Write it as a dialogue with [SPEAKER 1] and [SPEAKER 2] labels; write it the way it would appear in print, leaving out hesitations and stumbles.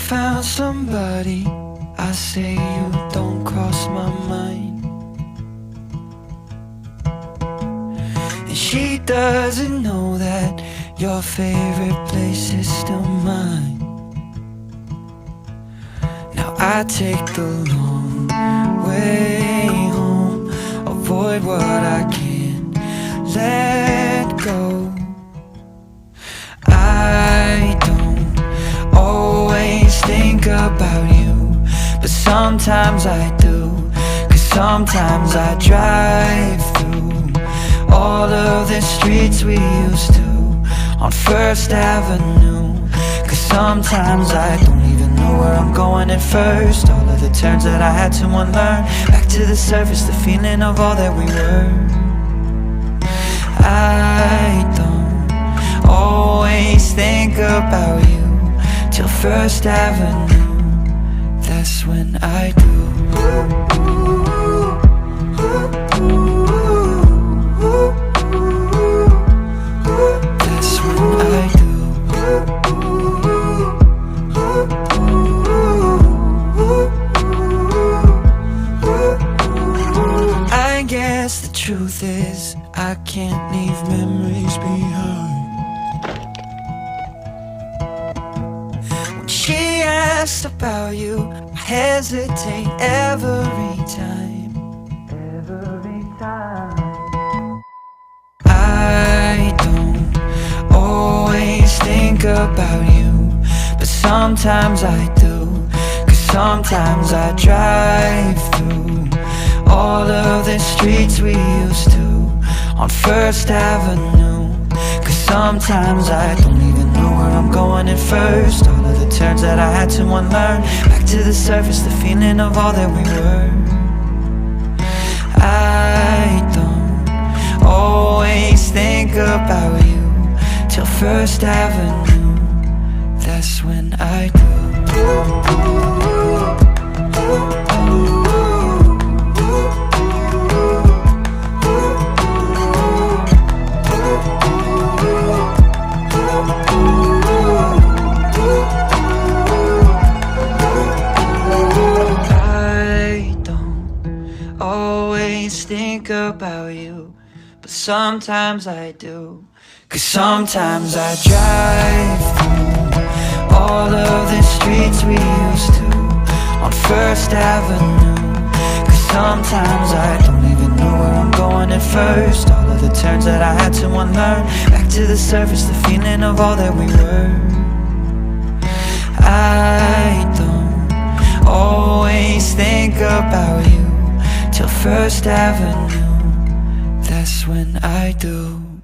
[SPEAKER 1] found somebody, I say you don't cross my mind. And she doesn't know that your favorite place is still mine. Now I take the long way home, avoid what I can't let go. I don't always think about you, but sometimes I do. Cause sometimes I drive through all of the streets we used to on First Avenue. Cause sometimes I don't even know where I'm going at first. All of the turns that I had to unlearn, back to the surface, the feeling of all that we were. I don't always think about you till First Avenue, that's when I do. That's when I do. I guess the truth is I can't leave memories behind. When she asks about you, I hesitate every time. Every time. I don't always think about you, but sometimes I do. Cause sometimes I drive through all of the streets we used to on First Avenue. Cause sometimes I don't even know where I'm going at first. All of the turns that I had to unlearn, back to the surface, the feeling of all that we were. I don't always think about you till First Avenue, that's when I do. Think about you, but sometimes I do. Cause sometimes I drive through all of the streets we used to on First Avenue. Cause sometimes I don't even know where I'm going at first. All of the turns that I had to unlearn, back to the surface, the feeling of all that we were. I don't always think about you till First Avenue, that's when I do.